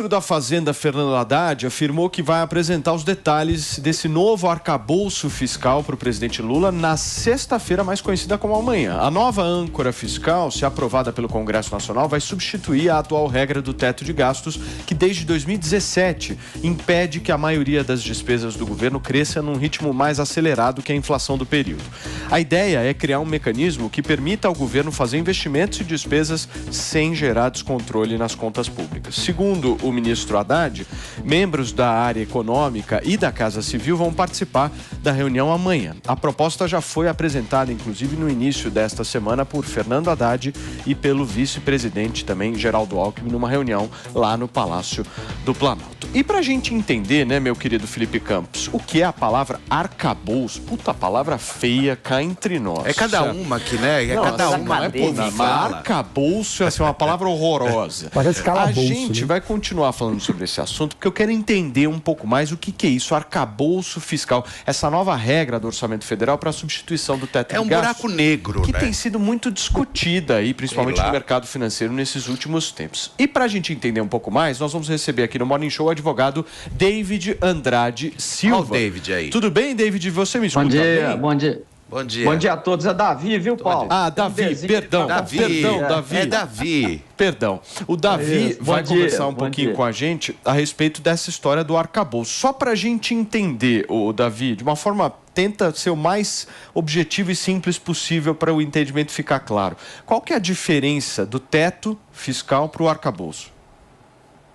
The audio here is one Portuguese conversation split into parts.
O ministro da Fazenda, Fernando Haddad, afirmou que vai apresentar os detalhes desse novo arcabouço fiscal para o presidente Lula na sexta-feira, mais conhecida como amanhã. A nova âncora fiscal, se aprovada pelo Congresso Nacional, vai substituir a atual regra do teto de gastos, que desde 2017 impede que a maioria das despesas do governo cresça num ritmo mais acelerado que a inflação do período. A ideia é criar um mecanismo que permita ao governo fazer investimentos e despesas sem gerar descontrole nas contas públicas. Segundo o ministro Haddad, membros da área econômica e da Casa Civil vão participar da reunião amanhã. A proposta já foi apresentada, inclusive, no início desta semana por Fernando Haddad e pelo vice-presidente também, Geraldo Alckmin, numa reunião lá no Palácio do Planalto. E pra gente entender, né, meu querido Felipe Campos, o que é a palavra arcabouço? Puta, palavra feia, cá entre nós. É cada uma aqui, né? Não, cada uma. Não é por arcabouço é assim, uma palavra horrorosa. Parece calabouço, A gente vai continuar falando sobre esse assunto, porque eu quero entender um pouco mais o que é isso, arcabouço fiscal, essa nova regra do Orçamento Federal para a substituição do teto de gastos. É um buraco negro, que né? tem sido muito discutida aí, principalmente no mercado financeiro nesses últimos tempos. E para a gente entender um pouco mais, nós vamos receber aqui no Morning Show o advogado David Andrade Silva. Olha o David aí. Tudo bem, David? Você me escuta bem? Bom dia. Bom dia. Bom dia a todos. É Davi, viu, Paulo? Ah, Davi, perdão. Davi. Davi. É Davi. Perdão. O Davi vai conversar um pouquinho dia. com a gente a respeito dessa história do arcabouço. Só para a gente entender, o Davi, de uma forma, tenta ser o mais objetivo e simples possível para o entendimento ficar claro. Qual que é a diferença do teto fiscal para o arcabouço?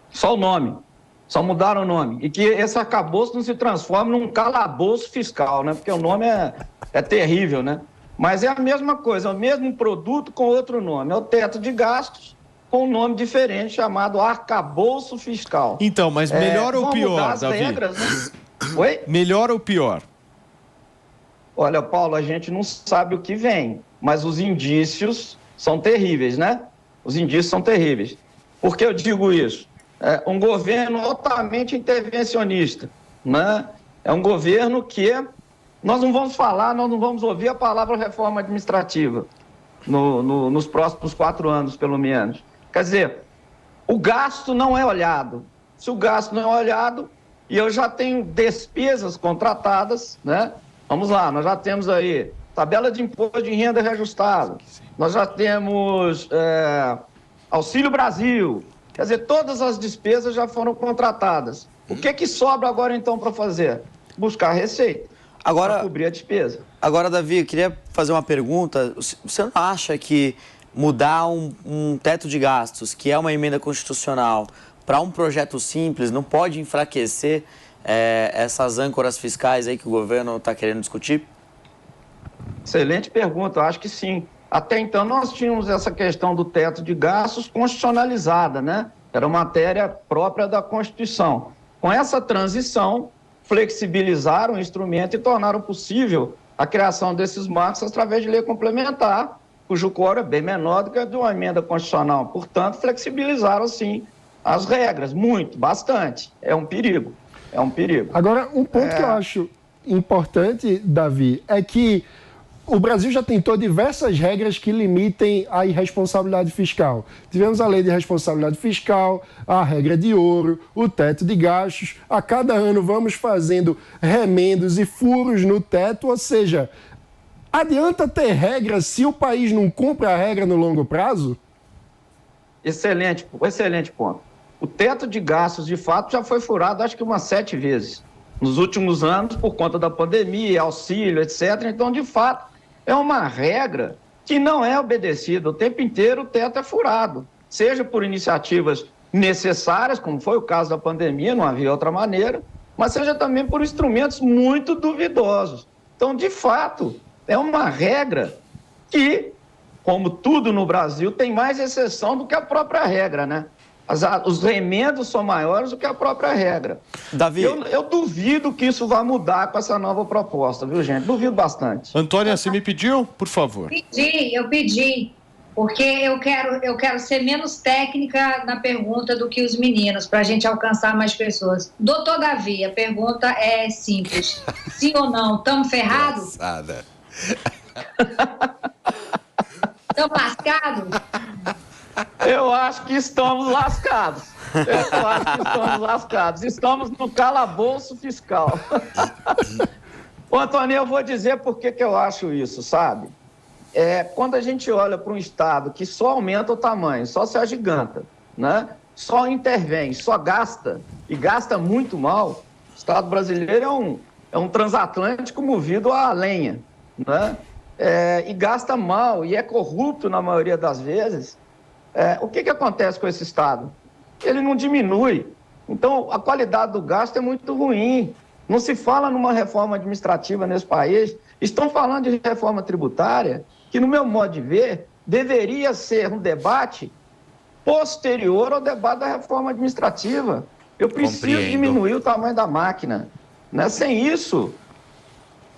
Só o nome. Só mudaram o nome. E que esse arcabouço não se transforme num calabouço fiscal, né? Porque o nome é terrível, né? Mas é a mesma coisa, é o mesmo produto com outro nome. É o teto de gastos com um nome diferente, chamado arcabouço fiscal. Então, mas melhor ou vão pior, mudar as Davi? regras, né? Oi? Melhor ou pior? Olha, Paulo, a gente não sabe o que vem, mas os indícios são terríveis, né? Os indícios são terríveis. Por que eu digo isso? É um governo altamente intervencionista, né? É um governo que nós não vamos ouvir a palavra reforma administrativa nos próximos 4 anos, pelo menos. Quer dizer, o gasto não é olhado. Se o gasto não é olhado, e eu já tenho despesas contratadas, né? Vamos lá, nós já temos aí tabela de imposto de renda reajustada, nós já temos Auxílio Brasil. Quer dizer, todas as despesas já foram contratadas. O que sobra agora, então, para fazer? Buscar receita para cobrir a despesa. Agora, Davi, eu queria fazer uma pergunta. Você não acha que mudar um teto de gastos, que é uma emenda constitucional, para um projeto simples, não pode enfraquecer essas âncoras fiscais aí que o governo está querendo discutir? Excelente pergunta, eu acho que sim. Até então, nós tínhamos essa questão do teto de gastos constitucionalizada, né? Era matéria própria da Constituição. Com essa transição, flexibilizaram o instrumento e tornaram possível a criação desses marcos através de lei complementar, cujo quórum é bem menor do que a de uma emenda constitucional. Portanto, flexibilizaram, sim, as regras. Muito, bastante. É um perigo. É um perigo. Agora, um ponto que eu acho importante, Davi, é que o Brasil já tentou diversas regras que limitem a irresponsabilidade fiscal. Tivemos a lei de responsabilidade fiscal, a regra de ouro, o teto de gastos. A cada ano vamos fazendo remendos e furos no teto, ou seja, adianta ter regra se o país não cumpre a regra no longo prazo? Excelente ponto. O teto de gastos, de fato, já foi furado acho que umas 7 vezes. Nos últimos anos, por conta da pandemia, auxílio, etc. Então, de fato, é uma regra que não é obedecida. O tempo inteiro o teto é furado, seja por iniciativas necessárias, como foi o caso da pandemia, não havia outra maneira, mas seja também por instrumentos muito duvidosos. Então, de fato, é uma regra que, como tudo no Brasil, tem mais exceção do que a própria regra, né? Os remendos são maiores do que a própria regra. Davi, eu duvido que isso vai mudar com essa nova proposta, viu, gente? Duvido bastante. Antônia, você me pediu? Por favor. Eu pedi, porque eu quero ser menos técnica na pergunta do que os meninos, para a gente alcançar mais pessoas. Doutor Davi, a pergunta é simples. Sim ou não? Estamos ferrados? Estamos lascados? Eu acho que estamos lascados. Estamos no calabouço fiscal. Ô, Antônio, eu vou dizer por que eu acho isso, sabe? Quando a gente olha para um Estado que só aumenta o tamanho, só se agiganta, né? Só intervém, só gasta, e gasta muito mal, o Estado brasileiro é um transatlântico movido a lenha, né? E gasta mal, e é corrupto na maioria das vezes. O que acontece com esse Estado? Ele não diminui. Então, a qualidade do gasto é muito ruim. Não se fala numa reforma administrativa nesse país. Estão falando de reforma tributária, que, no meu modo de ver, deveria ser um debate posterior ao debate da reforma administrativa. Eu preciso diminuir o tamanho da máquina, né? Sem isso,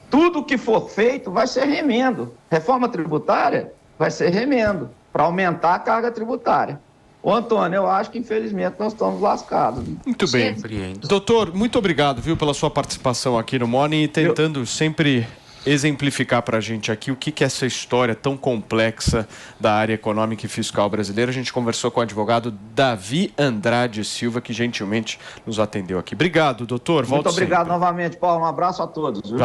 tudo que for feito vai ser remendo. Reforma tributária vai ser remendo para aumentar a carga tributária. Ô, Antônio, eu acho que, infelizmente, nós estamos lascados. Muito bem. Doutor, muito obrigado, viu, pela sua participação aqui no Morning e tentando sempre exemplificar para a gente aqui o que é essa história tão complexa da área econômica e fiscal brasileira. A gente conversou com o advogado Davi Andrade Silva, que gentilmente nos atendeu aqui. Obrigado, doutor. Muito obrigado novamente, Paulo. Um abraço a todos. Viu?